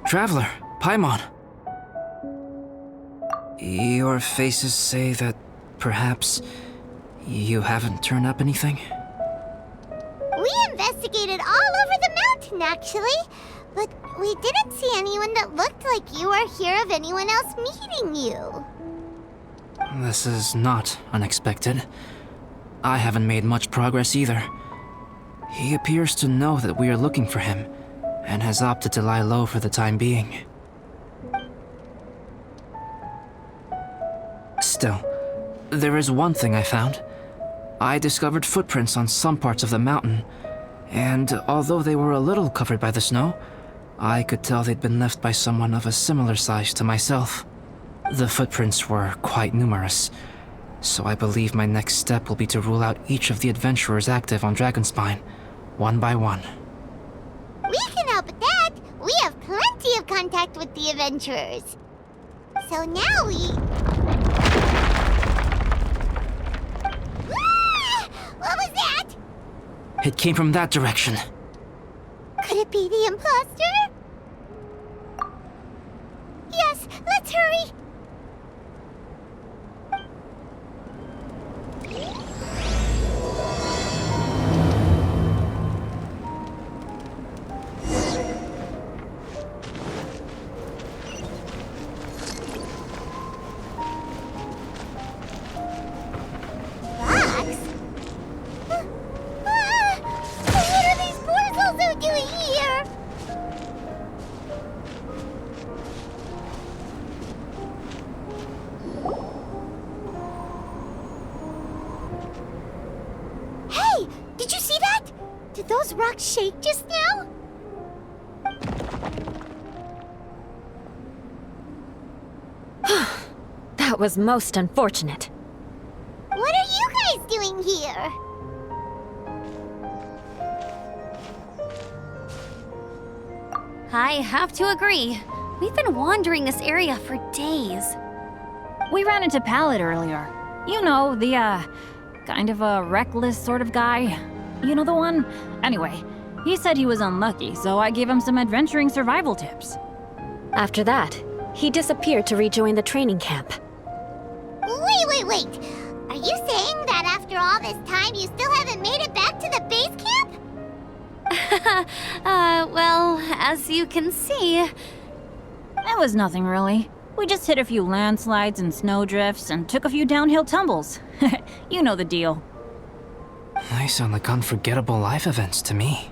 Traveler, Paimon. Your faces say that perhaps you haven't turned up anything? We investigated all over the mountain, actually. But we didn't see anyone that looked like you or hear of anyone else meeting you. This is not unexpected. I haven't made much progress either. He appears to know that we are looking for him, and has opted to lie low for the time being. Still, there is one thing I found. I discovered footprints on some parts of the mountain, and although they were a little covered by the snow, I could tell they'd been left by someone of a similar size to myself. The footprints were quite numerous, so I believe my next step will be to rule out each of the adventurers active on Dragonspine, one by one. We can help with that. We have plenty of contact with the adventurers. So now we... What was that? It came from that direction. Could it be the imposter? Yes, let's hurry. Those rocks shake just now? That was most unfortunate. What are you guys doing here? I have to agree. We've been wandering this area for days. We ran into Pallet earlier. You know, the, kind of a reckless sort of guy. You know the one? Anyway, he said he was unlucky, so I gave him some adventuring survival tips. After that, he disappeared to rejoin the training camp. Wait. Are you saying that after all this time you still haven't made it back to the base camp? Well, as you can see... It was nothing really. We just hit a few landslides and snowdrifts and took a few downhill tumbles. You know the deal. They sound like unforgettable life events to me.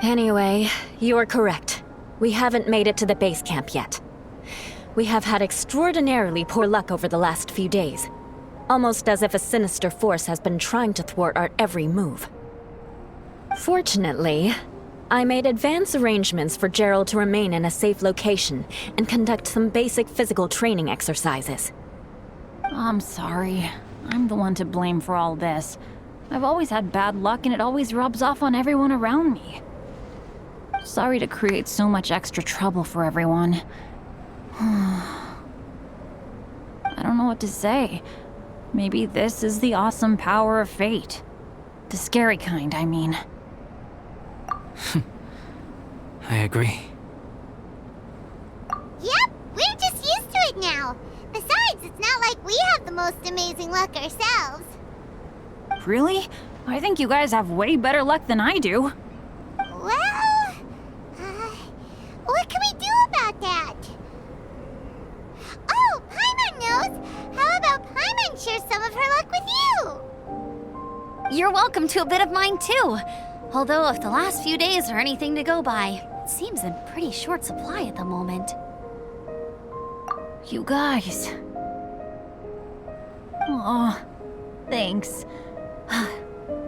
Anyway, you're correct. We haven't made it to the base camp yet. We have had extraordinarily poor luck over the last few days. Almost as if a sinister force has been trying to thwart our every move. Fortunately, I made advance arrangements for Gerald to remain in a safe location and conduct some basic physical training exercises. I'm sorry. I'm the one to blame for all this. I've always had bad luck and it always rubs off on everyone around me. Sorry to create so much extra trouble for everyone. I don't know what to say. Maybe this is the awesome power of fate. The scary kind, I mean. I agree. Yep, we're just used to it now. Besides, it's not like we have the most amazing luck ourselves. Really? I think you guys have way better luck than I do. Well, what can we do about that? Oh, Paimon knows! How about Paimon share some of her luck with you? You're welcome to a bit of mine too. Although if the last few days are anything to go by, it seems in pretty short supply at the moment. You guys. Aw, thanks.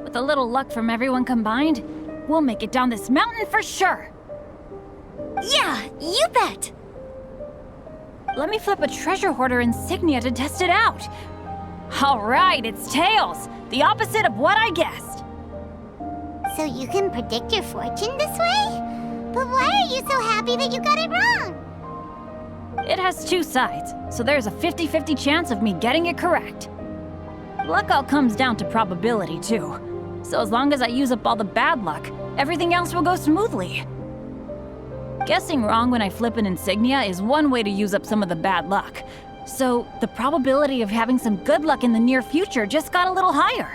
With a little luck from everyone combined, we'll make it down this mountain for sure. Yeah, you bet! Let me flip a treasure hoarder insignia to test it out. All right, it's tails. The opposite of what I guessed. So you can predict your fortune this way? But why are you so happy that you got it wrong? It has two sides, so there's a 50-50 chance of me getting it correct. Luck all comes down to probability, too. So as long as I use up all the bad luck, everything else will go smoothly. Guessing wrong when I flip an insignia is one way to use up some of the bad luck. So, the probability of having some good luck in the near future just got a little higher.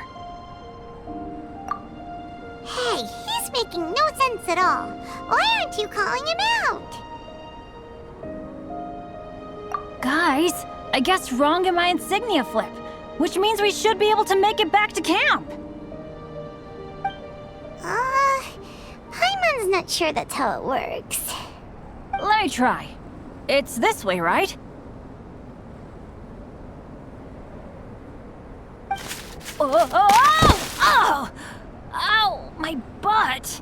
Hey, he's making no sense at all. Why aren't you calling him out? Guys, I guessed wrong in my insignia flip, which means we should be able to make it back to camp. Paimon's not sure that's how it works. Let me try. It's this way, right? Oh! Ow! My butt!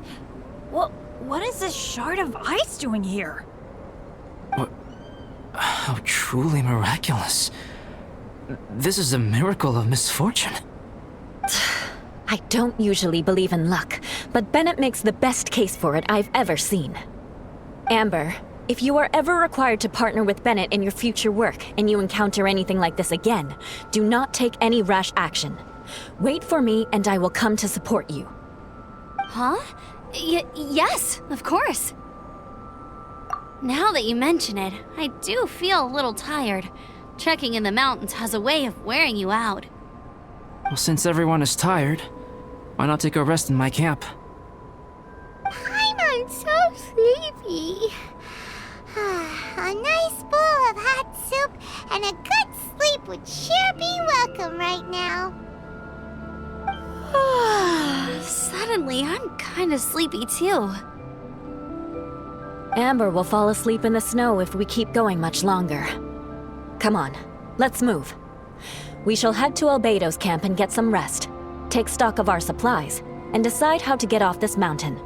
What is this shard of ice doing here? What? How truly miraculous. This is a miracle of misfortune. I don't usually believe in luck, but Bennett makes the best case for it I've ever seen. Amber, if you are ever required to partner with Bennett in your future work and you encounter anything like this again, do not take any rash action. Wait for me and I will come to support you. Huh? Yes, of course. Now that you mention it, I do feel a little tired. Trekking in the mountains has a way of wearing you out. Well, since everyone is tired, why not take a rest in my camp? Paimon's so sleepy. A nice bowl of hot soup and a good sleep would sure be welcome right now. Suddenly, I'm kind of sleepy too. Amber will fall asleep in the snow if we keep going much longer. Come on, let's move. We shall head to Albedo's camp and get some rest, take stock of our supplies, and decide how to get off this mountain.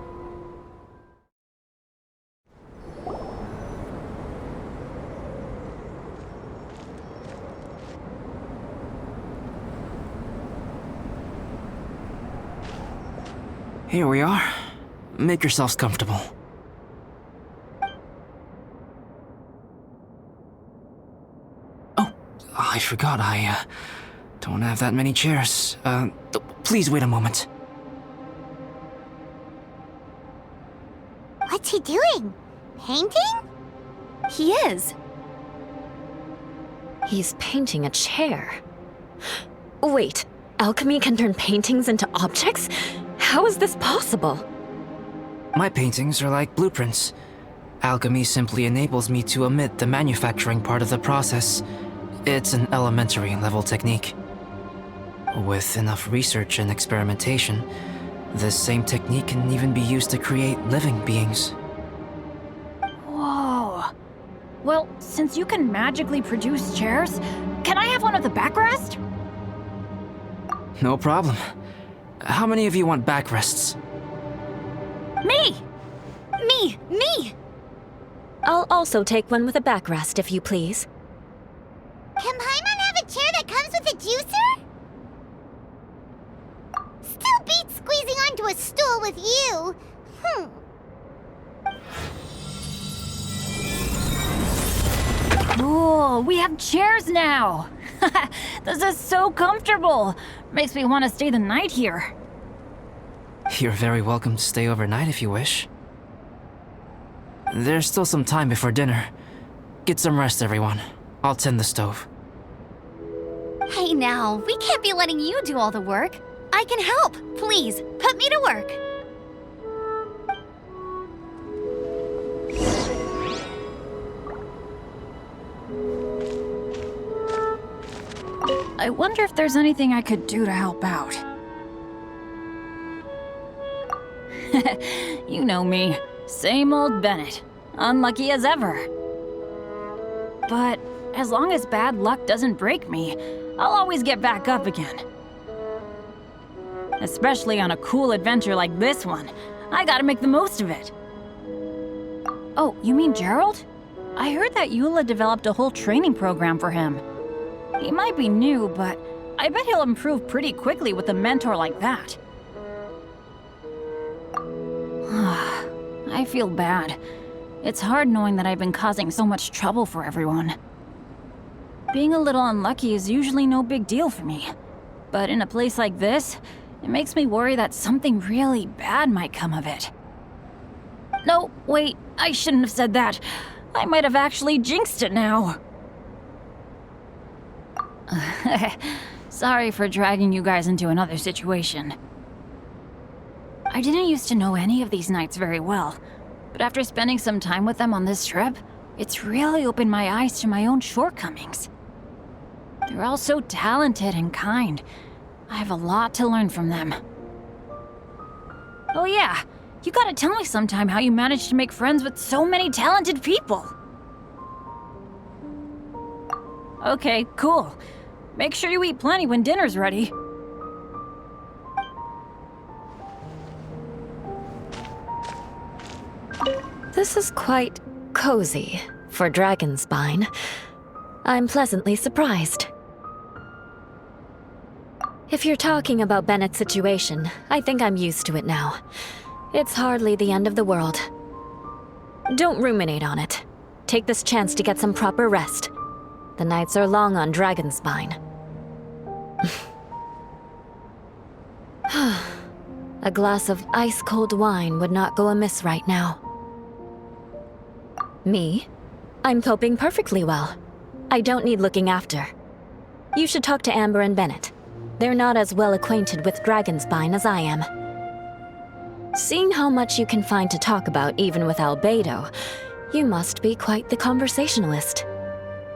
Here we are. Make yourselves comfortable. Oh, I forgot I don't have that many chairs. Please wait a moment. What's he doing? Painting? He is. He's painting a chair. Wait, alchemy can turn paintings into objects? How is this possible? My paintings are like blueprints. Alchemy simply enables me to omit the manufacturing part of the process. It's an elementary level technique. With enough research and experimentation, this same technique can even be used to create living beings. Whoa. Well, since you can magically produce chairs, can I have one with a backrest? No problem. How many of you want backrests? Me! Me! I'll also take one with a backrest, if you please. Can Paimon have a chair that comes with a juicer? Still beats squeezing onto a stool with you. Cool, we have chairs now! This is so comfortable! Makes me want to stay the night here. You're very welcome to stay overnight if you wish. There's still some time before dinner. Get some rest, everyone. I'll tend the stove. Hey now, we can't be letting you do all the work. I can help. Please, put me to work. I wonder if there's anything I could do to help out. You know me. Same old Bennett. Unlucky as ever. But as long as bad luck doesn't break me, I'll always get back up again. Especially on a cool adventure like this one. I gotta make the most of it. Oh, you mean Gerald? I heard that Eula developed a whole training program for him. He might be new, but I bet he'll improve pretty quickly with a mentor like that. I feel bad. It's hard knowing that I've been causing so much trouble for everyone. Being a little unlucky is usually no big deal for me. But in a place like this, it makes me worry that something really bad might come of it. No, wait, I shouldn't have said that. I might have actually jinxed it now. Sorry for dragging you guys into another situation. I didn't used to know any of these knights very well, but after spending some time with them on this trip, it's really opened my eyes to my own shortcomings. They're all so talented and kind. I have a lot to learn from them. Oh yeah, you gotta tell me sometime how you managed to make friends with so many talented people. Okay, cool. Make sure you eat plenty when dinner's ready. This is quite cozy for Dragonspine. I'm pleasantly surprised. If you're talking about Bennett's situation, I think I'm used to it now. It's hardly the end of the world. Don't ruminate on it. Take this chance to get some proper rest. The nights are long on Dragonspine. A glass of ice-cold wine would not go amiss right now. Me? I'm coping perfectly well. I don't need looking after. You should talk to Amber and Bennett. They're not as well acquainted with Dragonspine as I am. Seeing how much you can find to talk about even with Albedo, you must be quite the conversationalist.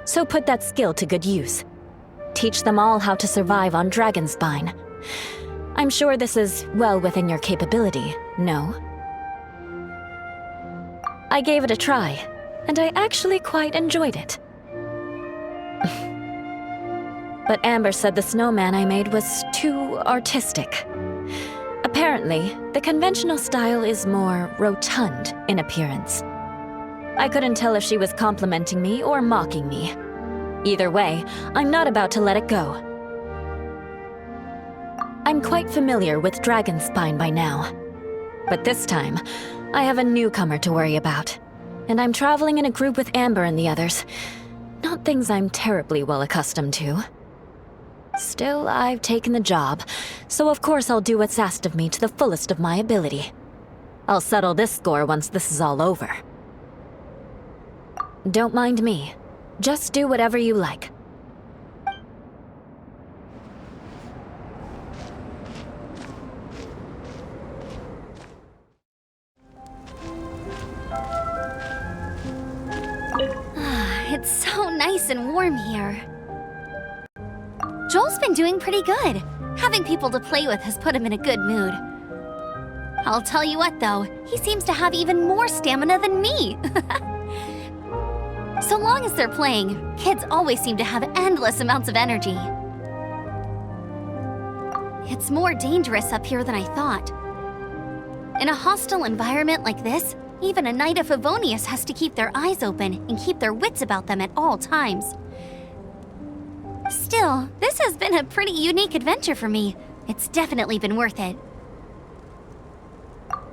So put that skill to good use. Teach them all how to survive on Dragonspine. I'm sure this is well within your capability, no? I gave it a try, and I actually quite enjoyed it. But Amber said the snowman I made was too artistic. Apparently, the conventional style is more rotund in appearance. I couldn't tell if she was complimenting me or mocking me. Either way, I'm not about to let it go. I'm quite familiar with Dragonspine by now. But this time, I have a newcomer to worry about. And I'm traveling in a group with Amber and the others. Not things I'm terribly well accustomed to. Still, I've taken the job, so of course I'll do what's asked of me to the fullest of my ability. I'll settle this score once this is all over. Don't mind me. Just do whatever you like. It's so nice and warm here. Joel's been doing pretty good. Having people to play with has put him in a good mood. I'll tell you what though, he seems to have even more stamina than me. So long as they're playing, kids always seem to have endless amounts of energy. It's more dangerous up here than I thought. In a hostile environment like this, even a Knight of Favonius has to keep their eyes open and keep their wits about them at all times. Still, this has been a pretty unique adventure for me. It's definitely been worth it.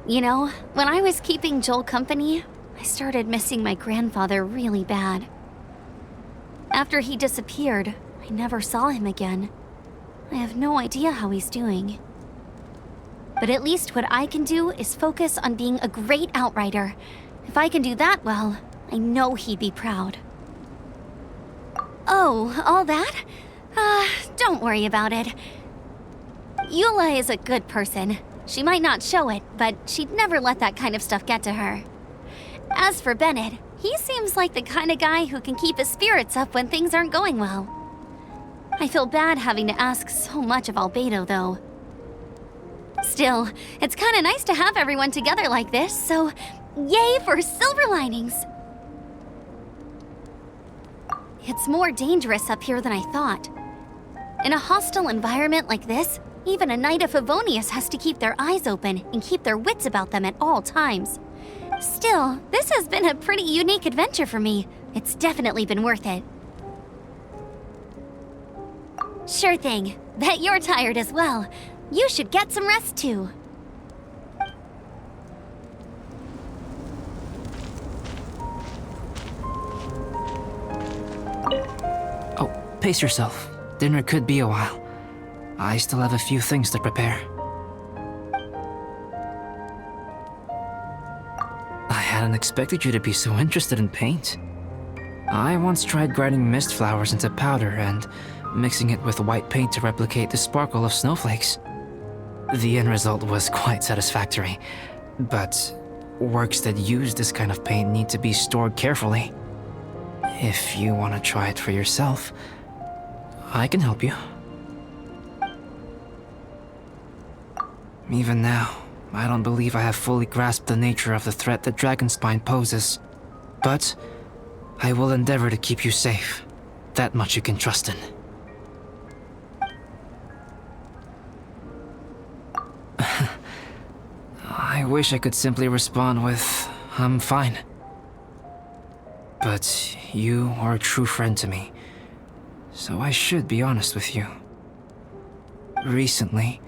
You know, when I was keeping Joel company, I started missing my grandfather really bad. After he disappeared, I never saw him again. I have no idea how he's doing. But at least what I can do is focus on being a great outrider. If I can do that well, I know he'd be proud. Oh, all that? Don't worry about it. Eula is a good person. She might not show it, but she'd never let that kind of stuff get to her. As for Bennett, he seems like the kind of guy who can keep his spirits up when things aren't going well. I feel bad having to ask so much of Albedo, though. Still, it's kind of nice to have everyone together like this, so yay for silver linings! It's more dangerous up here than I thought. In a hostile environment like this, even a Knight of Favonius has to keep their eyes open and keep their wits about them at all times. Still, this has been a pretty unique adventure for me. It's definitely been worth it. Sure thing. Bet you're tired as well. You should get some rest too. Oh, pace yourself. Dinner could be a while. I still have a few things to prepare. hadn't expected you to be so interested in paint. I once tried grinding mist flowers into powder and mixing it with white paint to replicate the sparkle of snowflakes. The end result was quite satisfactory, but works that use this kind of paint need to be stored carefully. If you want to try it for yourself, I can help you. Even now, I don't believe I have fully grasped the nature of the threat that Dragonspine poses, but I will endeavor to keep you safe. That much you can trust in. I wish I could simply respond with, I'm fine. But you are a true friend to me, so I should be honest with you. Recently,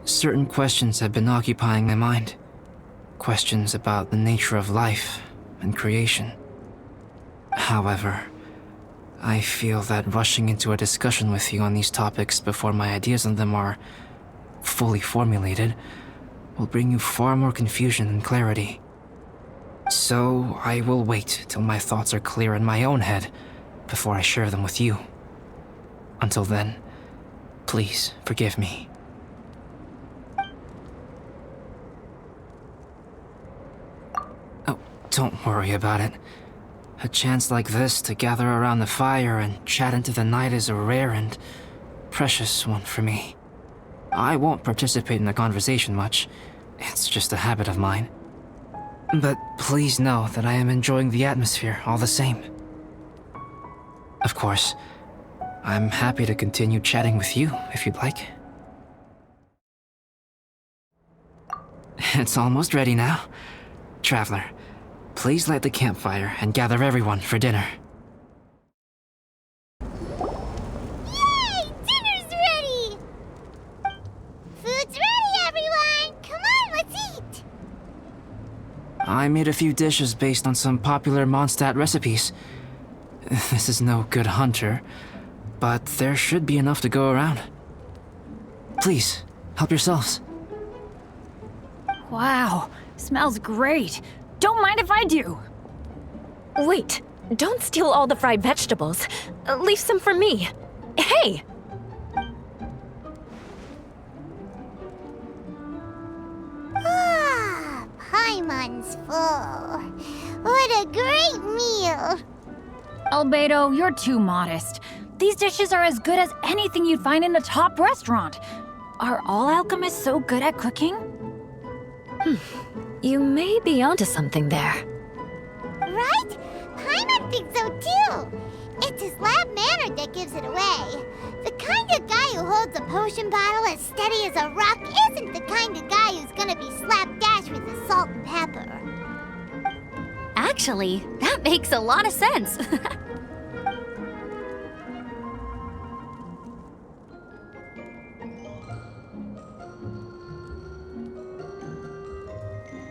certain questions have been occupying my mind. Questions about the nature of life and creation. However, I feel that rushing into a discussion with you on these topics before my ideas on them are fully formulated will bring you far more confusion than clarity. So I will wait till my thoughts are clear in my own head before I share them with you. Until then, please forgive me. Oh, don't worry about it. A chance like this to gather around the fire and chat into the night is a rare and precious one for me. I won't participate in the conversation much. It's just a habit of mine. But please know that I am enjoying the atmosphere all the same. Of course, I'm happy to continue chatting with you if you'd like. It's almost ready now. Traveler, please light the campfire and gather everyone for dinner. Yay! Dinner's ready! Food's ready, everyone! Come on, let's eat! I made a few dishes based on some popular Mondstadt recipes. This is no good hunter, but there should be enough to go around. Please, help yourselves. Wow, smells great. Don't mind if I do. Wait, don't steal all the fried vegetables. Leave some for me. Hey! Ah, Paimon's full. What a great meal! Albedo, you're too modest. These dishes are as good as anything you'd find in a top restaurant. Are all alchemists so good at cooking? You may be onto something there. Right? Paimon thinks so too. It's his lab manner that gives it away. The kind of guy who holds a potion bottle as steady as a rock isn't the kind of guy who's gonna be slapdash with his salt and pepper. Actually, that makes a lot of sense.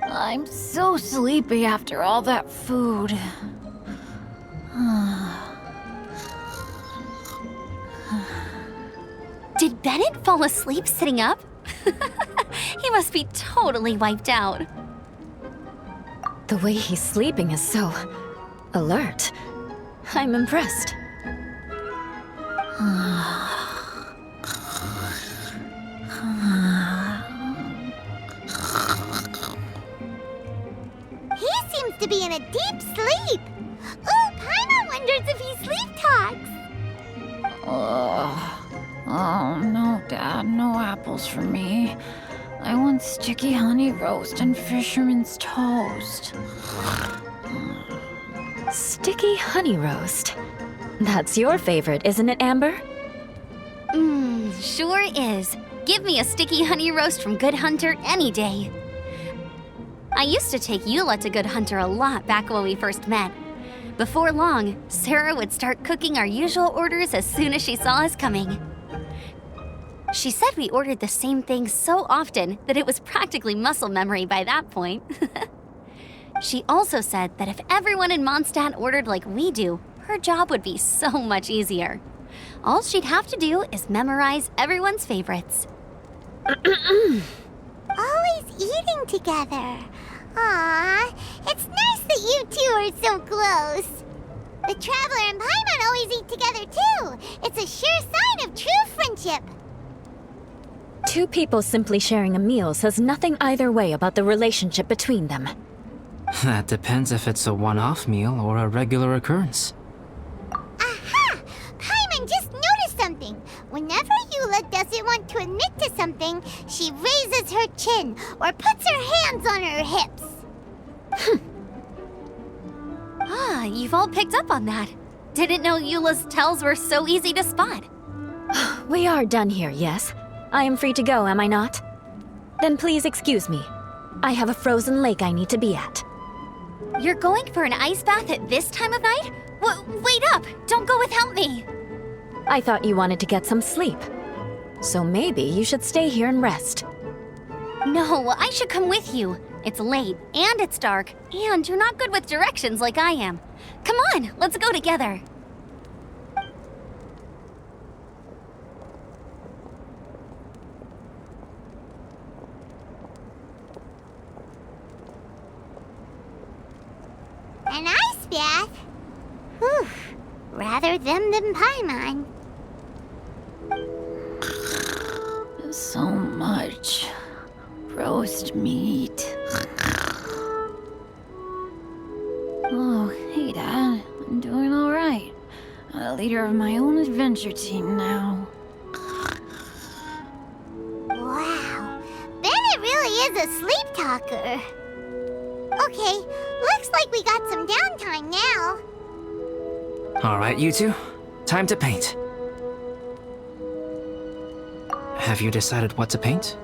I'm so sleepy after all that food. Did Bennett fall asleep sitting up? He must be totally wiped out. The way he's sleeping is so alert. I'm impressed. He seems to be in a deep sleep. Ooh, Paimon wonders if he sleep talks. Oh, no, Dad, no apples for me. I want sticky honey roast and fisherman's toast. Sticky honey roast. That's your favorite, isn't it, Amber? Sure is. Give me a sticky honey roast from Good Hunter any day. I used to take Eula to Good Hunter a lot back when we first met. Before long, Sarah would start cooking our usual orders as soon as she saw us coming. She said we ordered the same thing so often that it was practically muscle memory by that point. She also said that if everyone in Mondstadt ordered like we do, her job would be so much easier. All she'd have to do is memorize everyone's favorites. Always eating together. Aw, it's nice that you two are so close. The Traveler and Paimon always eat together too. It's a sure sign of true friendship. Two people simply sharing a meal says nothing either way about the relationship between them. That depends if it's a one-off meal or a regular occurrence. Aha! Paimon just noticed something. Whenever Eula doesn't want to admit to something, she raises her chin or puts her hands on her hips. Ah, you've all picked up on that. Didn't know Eula's tells were so easy to spot. We are done here, yes? I am free to go, am I not? Then please excuse me. I have a frozen lake I need to be at. You're going for an ice bath at this time of night? Wait up! Don't go without me! I thought you wanted to get some sleep. So maybe you should stay here and rest. No, I should come with you. It's late, and it's dark, and you're not good with directions like I am. Come on, let's go together. An ice bath? Whew. Rather them than Paimon. So much roast meat. Oh, hey, Dad. I'm doing all right. I'm a leader of my own adventure team now. Wow. Bennett really is a sleep talker. Okay, looks like we got some downtime now. All right, you two. Time to paint. Have you decided what to paint?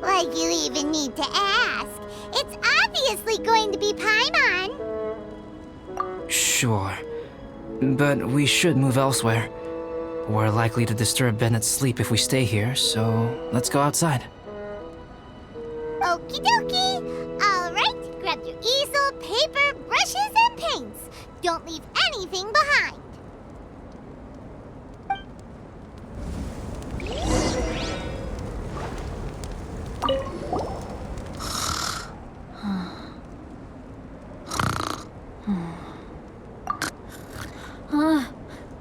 Like you even need to ask. It's obviously going to be Paimon. Sure. But we should move elsewhere. We're likely to disturb Bennett's sleep if we stay here, so let's go outside. Okie dokie. All right, grab your easel, paper, brushes, and paints. Don't leave anything behind.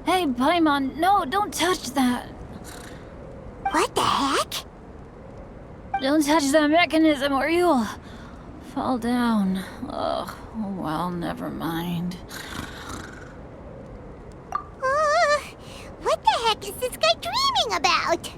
Hey, Paimon, no, don't touch that. What the heck? Don't touch that mechanism or you'll fall down. Ugh, oh well, never mind. What the heck is this guy dreaming about?